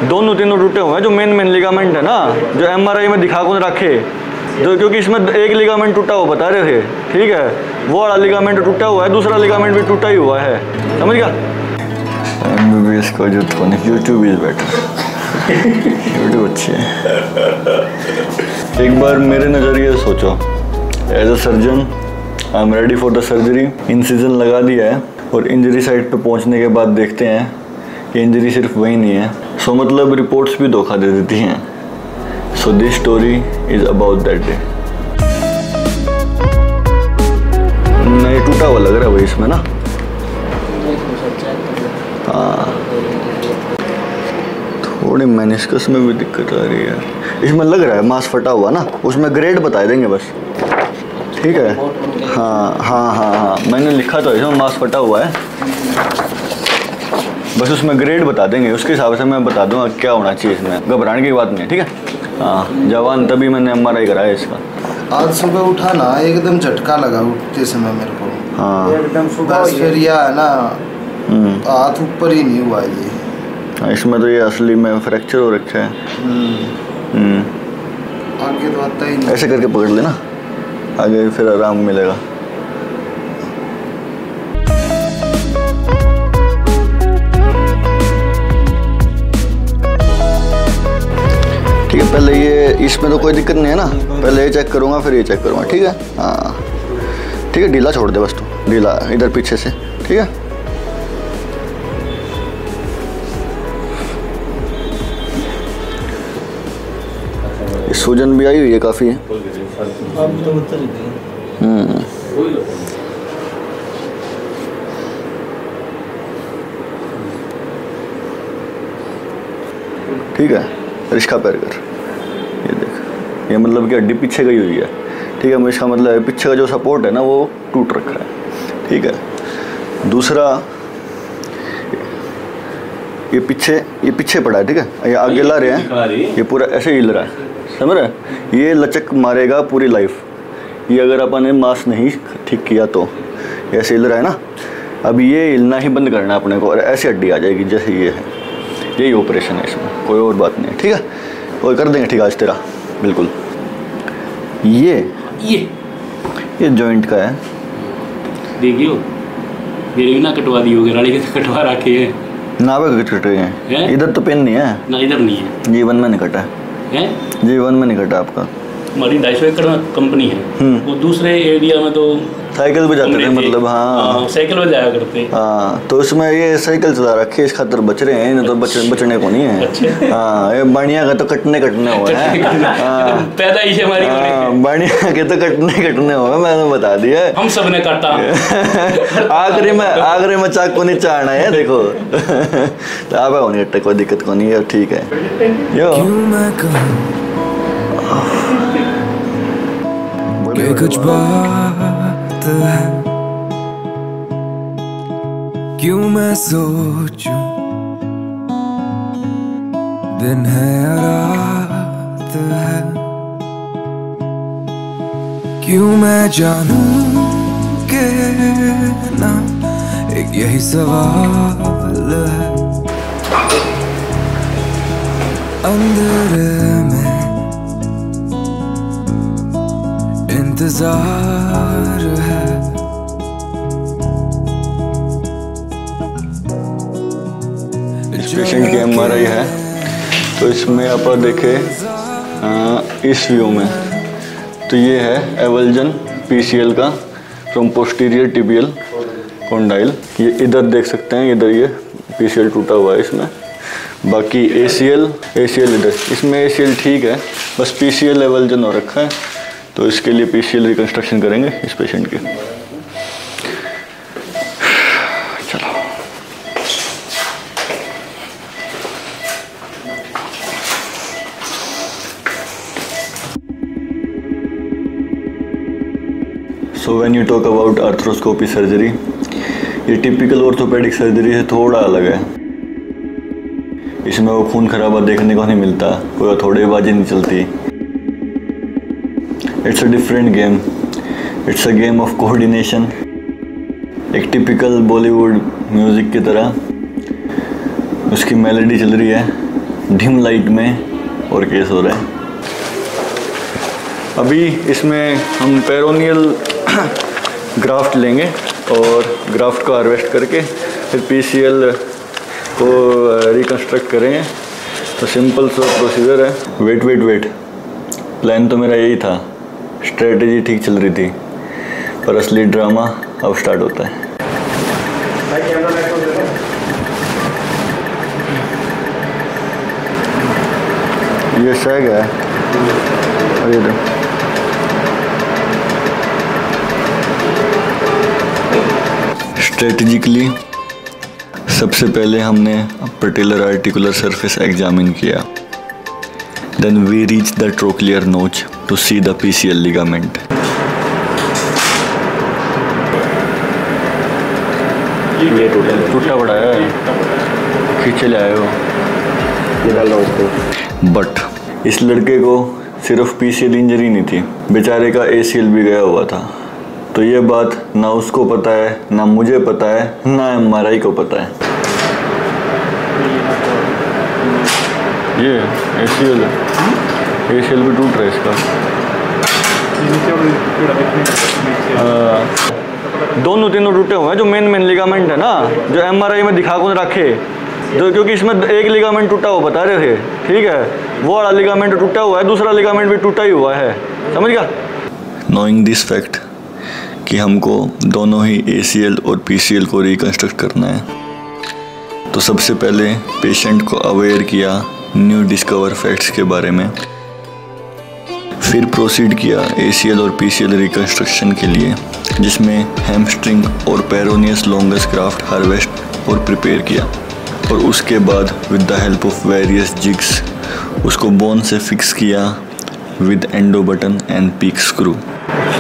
दोनों तीनों टूटे हुए हैं। जो मेन लिगामेंट है ना, जो MRI में दिखा को रखे, जो क्योंकि इसमें एक लिगामेंट टूटा हुआ बता रहे थे, ठीक है, वो वाला लिगामेंट टूटा हुआ है, दूसरा लिगामेंट भी टूटा ही हुआ है, समझ गया। MBBS का जो तो नहीं, YouTube इज बेटर। YouTube अच्छी है। एक बार मेरे नज़रिए सोचो, as a surgeon I am ready for the surgery. Incision लगा दिया है और इंजरी साइट पे पहुंचने के बाद देखते हैं कि इंजरी सिर्फ वही नहीं है, सो मतलब रिपोर्ट्स भी धोखा दे देती हैं। So this story is about that day. नहीं, टूटा हुआ लग रहा है भाई इसमें ना। हाँ, थोड़ी मेनिस्कस में भी दिक्कत आ रही है। इसमें लग रहा है मांस फटा हुआ ना, उसमें ग्रेड बता देंगे बस, ठीक है। हाँ हाँ हाँ हाँ, मैंने लिखा तो इसमें मांस फटा हुआ है, बस उसमें ग्रेड बता देंगे, उसके हिसाब से मैं बता दूंगा क्या होना चाहिए इसमें। घबराने की बात नहीं है, ठीक है। हाँ, जवान तभी मैंने MRI कराया इसका। आज सुबह उठा ना, एकदम झटका लगा उठते समय मेरे को। हाँ एकदम सुबह फिर यह है ना, हाथ ऊपर ही नहीं हुआ ये। इसमें तो ये असली में फ्रैक्चर हो रखा है। आगे तो आता ही नहीं। ऐसे करके पकड़ लेना, आगे फिर आराम मिलेगा। ठीक है, पहले ये, इसमें तो कोई दिक्कत नहीं है ना, पहले ये चेक करूँगा फिर ये चेक करूँगा, ठीक है। हाँ ठीक है, ढीला छोड़ दे बस, तू ढीला इधर पीछे से, ठीक है। सूजन भी आई हुई है काफ़ी है। ठीक है, रिश्का पैर कर, ये देख, ये मतलब कि हड्डी पीछे गई हुई है, ठीक है। इसका मतलब है पीछे का जो सपोर्ट है ना वो टूट रखा है, ठीक है। दूसरा, ये पीछे पड़ा है, ठीक है। ये आगे ला रहे हैं, ये पूरा ऐसे हिल रहा है, समझ रहे हैं। ये लचक मारेगा पूरी लाइफ, ये अगर अपन ने मांस नहीं ठीक किया तो। ऐसे हिल रहा है ना, अब ये हिलना ही बंद करना है अपने को, और ऐसी हड्डी आ जाएगी जैसे ये है। यही ऑपरेशन है, इसमें कोई और बात नहीं है, ठीक है। वो कर देंगे, ठीक है, आज तेरा बिल्कुल। ये जॉइंट का है, देखियो मेरे भी ना कटवा दी होगी, रानी के कटवा रखे हैं ना, वे कट रहे हैं। इधर तो पेन नहीं है ना, इधर नहीं है। जीवन में नहीं कटा है, जीवन में नहीं कटा आपका। हमारी 250 एकड़ कंपनी है, वो दूसरे एरिया में तो साइकिल पे जाते थे, मतलब। हाँ, साइकिल पे जाया करते। हाँ, तो उसमें ये साइकिल चला रखे, इस खातर बच रहे हैं, इन्हें तो बचने को नहीं है। हाँ, ये बढ़िया का तो कटने हुए हैं। पैदा ही हमारी। हाँ, बढ़िया के तो कटने हुए, मैंने बता दिया। हम सब ने काटा। आखिरी में चाकू नहीं चाड़ना है, देखो। तो आप होने कोई दिक्कत को नहीं है, ठीक है। यो कुछ बात है, क्यों मैं सोचूं, दिन है या रात है, क्यों मैं जानूं के ना, एक यही सवाल है। अंदर में इंतजार है, इस पेशेंट की MRI है, तो इसमें आप देखें इस व्यू में, तो ये है एवल्जन PCL का फ्रॉम पोस्टीरियर टिबियल कॉन्डाइल। ये इधर देख सकते हैं, इधर ये PCL टूटा हुआ है इसमें। बाकी ACL इधर, इसमें ACL ठीक है, बस PCL एवल्जन हो रखा है, तो इसके लिए PCL रिकंस्ट्रक्शन करेंगे इस पेशेंट की। चलो, so when you talk about arthroscopy surgery, ये टिपिकल ऑर्थोपेडिक सर्जरी से थोड़ा अलग है। इसमें वो खून खराबा देखने को नहीं मिलता, कोई थोड़ेबाजी नहीं चलती। It's a different game, it's a game of coordination. एक टिपिकल बॉलीवुड म्यूज़िक की तरह उसकी मेलोडी चल रही है डिम लाइट में और केस हो रहा है। अभी इसमें हम पेरोनियल ग्राफ्ट लेंगे और ग्राफ्ट को हार्वेस्ट करके फिर पीसीएल को रिकंस्ट्रक्ट करेंगे। तो सिंपल सा प्रोसीजर है। वेट प्लान तो मेरा यही था, स्ट्रेटजी ठीक चल रही थी, पर असली ड्रामा अब स्टार्ट होता है। ये शैग है, और ये स्ट्रेटजिकली सबसे पहले हमने पटेलर आर्टिकुलर सरफेस एग्जामिन किया। Then we reach the trochlear notch to see the PCL ligament. ये टूटा पड़ा है, खींचे ले आए हो। बट इस लड़के को सिर्फ पीसीएल इंजरी नहीं थी, बेचारे का एसीएल भी गया हुआ था। तो ये बात ना उसको पता है, ना मुझे पता है, ना एमआरआई को पता है। ये एसीएल भी टूट रहा है इसका। दोनों तीनों टूटे हुए हैं। जो मेन लिगामेंट है ना, जो एमआरआई में दिखा कौन रखे, जो क्योंकि इसमें एक लिगामेंट टूटा हुआ बता रहे थे, ठीक है, वो वाला लिगामेंट टूटा हुआ है, दूसरा लिगामेंट भी टूटा ही हुआ है, समझ गया। नोइंग दिस फैक्ट कि हमको दोनों ही एसीएल और पीसीएल को रिकंस्ट्रक्ट करना है, तो सबसे पहले पेशेंट को अवेयर किया न्यू डिस्कवर फैक्ट्स के बारे में, फिर प्रोसीड किया एसीएल और पीसीएल रिकंस्ट्रक्शन के लिए, जिसमें हैमस्ट्रिंग और पेरोनियस लॉन्गस ग्राफ्ट हार्वेस्ट और प्रिपेयर किया, और उसके बाद with the help of various jigs उसको बोन से फिक्स किया with endo button and peak screw. ये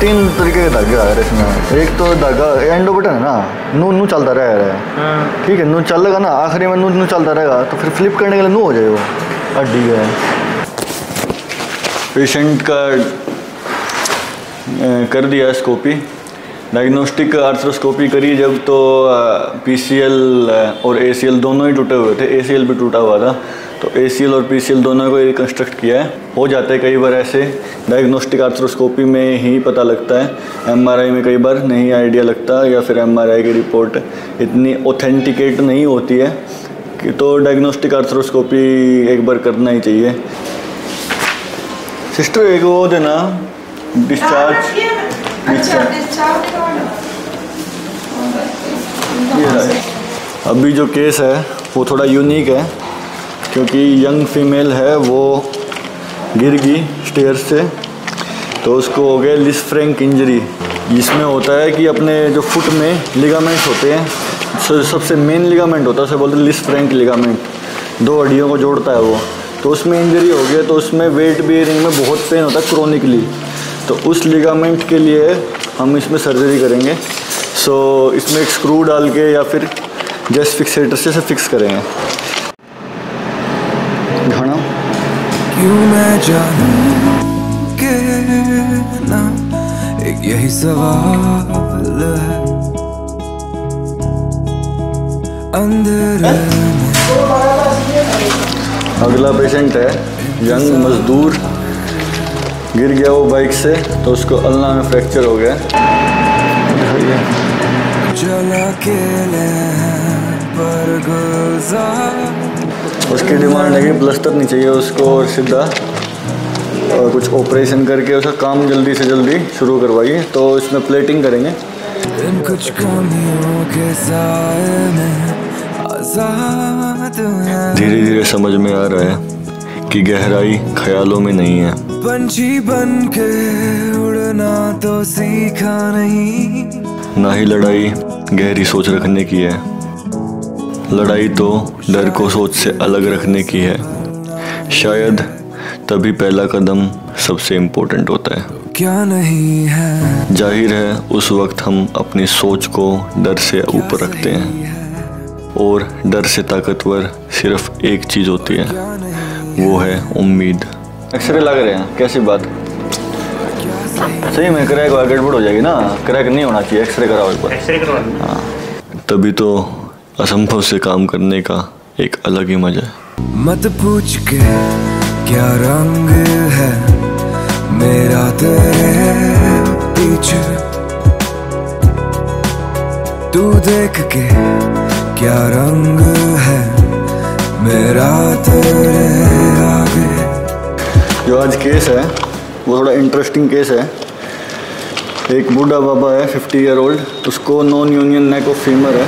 तीन तरीके के धागे आ रहे हैं इसमें। एक तो धागा एंडो बटन है ना, नू चलता रहेगा, ठीक है, नू चलेगा ना, आखिरी में नू चलता रहेगा, तो फिर फ्लिप करने के लिए नू हो जाएगा। हड्डी है। पेशेंट का कर दिया स्कोपी, डायग्नोस्टिक आर्थ्रोस्कोपी करी जब, तो पीसीएल और एसीएल दोनों ही टूटे हुए थे, एसीएल भी टूटा हुआ था। तो एसीएल और पीसीएल दोनों को रिकंस्ट्रक्ट किया है। हो जाता है कई बार ऐसे, डायग्नोस्टिक आर्थ्रोस्कोपी में ही पता लगता है, एमआरआई में कई बार नहीं आइडिया लगता, या फिर एमआरआई की रिपोर्ट इतनी ऑथेंटिकेट नहीं होती है कि, तो डायग्नोस्टिक आर्थ्रोस्कोपी एक बार करना ही चाहिए। सिस्टर एक वो देना डिस्चार्ज। अभी जो केस है वो थोड़ा यूनिक है, क्योंकि यंग फीमेल है, वो गिर गई स्टेयर से, तो उसको हो गया लिस्फ्रैंक इंजरी। इसमें होता है कि अपने जो फुट में लिगामेंट्स होते हैं, सबसे मेन लिगामेंट होता है, उसे बोलते हैं लिस्फ्रैंक लिगामेंट, दो हड्डियों को जोड़ता है वो, तो उसमें इंजरी हो गया, तो उसमें वेट बेयरिंग में बहुत पेन होता है क्रोनिकली। तो उस लिगामेंट के लिए हम इसमें सर्जरी करेंगे। सो इसमें एक स्क्रू डाल के या फिर जस्ट फिक्सेटर से फिक्स करेंगे। घाना क्यों मैं जानूं के ना, एक यही सवाल है अंदर में। अगला पेशेंट है यंग मजदूर, गिर गया वो बाइक से, तो उसको अल्ना में फ्रैक्चर हो गया। जला के ले पर गुजार, उसकी डिमांड है कि प्लास्टर नहीं चाहिए उसको, और सीधा और कुछ ऑपरेशन करके उसका काम जल्दी से जल्दी शुरू करवाइए। तो इसमें प्लेटिंग करेंगे। इन कुछ कमियों के साए में आजाद है, धीरे धीरे समझ में आ रहा है कि गहराई ख्यालों में नहीं है। पंछी बन के उड़ना तो सीखा नहीं, ना ही लड़ाई गहरी सोच रखने की है, लड़ाई तो डर को सोच से अलग रखने की है। शायद तभी पहला कदम सबसे इम्पोर्टेंट होता है। क्या नहीं है। जाहिर है उस वक्त हम अपनी सोच को डर से ऊपर रखते हैं और डर से ताकतवर सिर्फ एक चीज़ होती है, वो है उम्मीद। एक्सरे लग रहे हैं, कैसी बात? सही में क्रैक और गड़बड़ हो जाएगी ना, क्रैक नहीं होना चाहिए, एक्सरे कराओ एक बार। एक्सरे करवा लो। हाँ, तभी तो असंभव से काम करने का एक अलग ही मजा है। मत पूछ के क्या रंग है मेरा तेरे पीछे, तू देख के क्या रंग है मेरा तेरे आगे। जो आज केस है वो थोड़ा इंटरेस्टिंग केस है। एक बूढ़ा बाबा है 50 ईयर ओल्ड, उसको non union neck of femur है।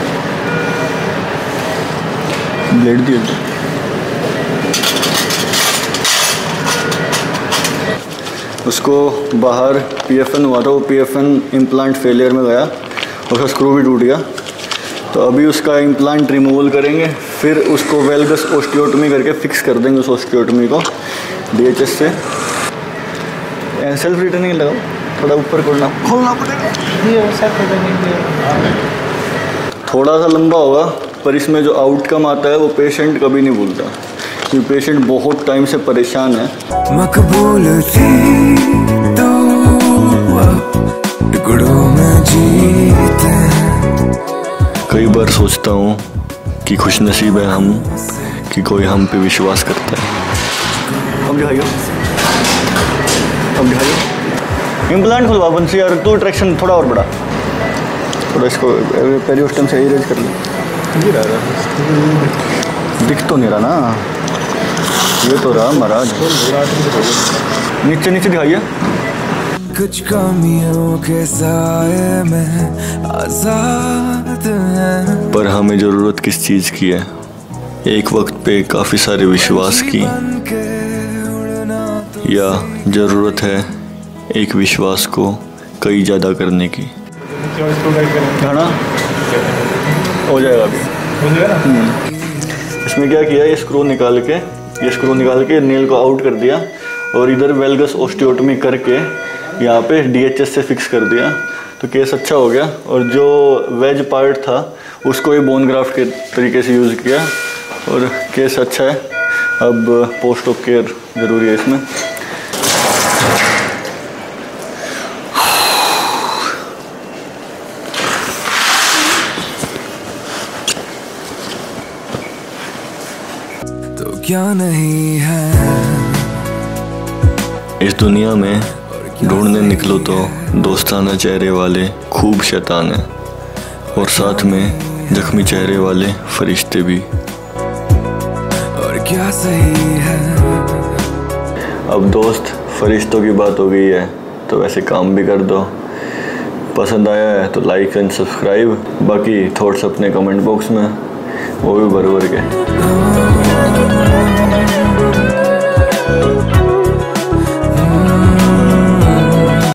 ब्लेड दिए उसको बाहर PFN हुआ था, वो PFN इम्प्लांट फेलियर में गया, उसका स्क्रू भी टूट गया। तो अभी उसका इम्प्लांट रिमूवल करेंगे, फिर उसको वेलगस ओस्टियोटमी करके फिक्स कर देंगे उस ओस्टियोटमी को DHS से। सेल्फ रिटर्निंग लगाओ, थोड़ा ऊपर खोलना पड़ेगा। थोड़ा सा लंबा होगा पर इसमें जो आउटकम आता है वो पेशेंट कभी नहीं भूलता, क्योंकि पेशेंट बहुत टाइम से परेशान है। मकबूल थी तो टुकड़ों में जीते हैं। कई बार सोचता हूँ कि खुशनसीब है हम कि कोई हम पे विश्वास करता है। अब दिखाइयो, अब दिखाइयो। इम्प्लांट खुलवा बंसी यार, तू ट्रैक्शन थोड़ा और बड़ा, थोड़ा इसको पेरियोस्टम से इरेज कर ले। दिख तो नहीं रहा ना, ये तो रहा महाराज। नीचे नीचे दिखाइए। कुछ कमियों के साए में आजाद हैं, पर हमें ज़रूरत किस चीज़ की है? एक वक्त पे काफ़ी सारे विश्वास की, या ज़रूरत है एक विश्वास को कई ज़्यादा करने की? खाना हो जाएगा अभी। इसमें क्या किया, ये स्क्रू निकाल के नेल को आउट कर दिया और इधर वेलगस ओस्टियोटमी करके यहाँ पे DHS से फिक्स कर दिया, तो केस अच्छा हो गया। और जो वेज पार्ट था उसको भी बोन ग्राफ्ट के तरीके से यूज़ किया और केस अच्छा है। अब पोस्ट ऑफ केयर ज़रूरी है इसमें। तो क्या नहीं है। इस दुनिया में ढूंढने निकलो तो दोस्ताना चेहरे वाले खूब शैतान हैं, और साथ में जख्मी चेहरे वाले फरिश्ते भी। और क्या सही है। अब दोस्त फरिश्तों की बात हो गई है तो वैसे काम भी कर दो। पसंद आया है तो लाइक एंड सब्सक्राइब। बाकी थॉट्स अपने कमेंट बॉक्स में, वो भी भर भर के।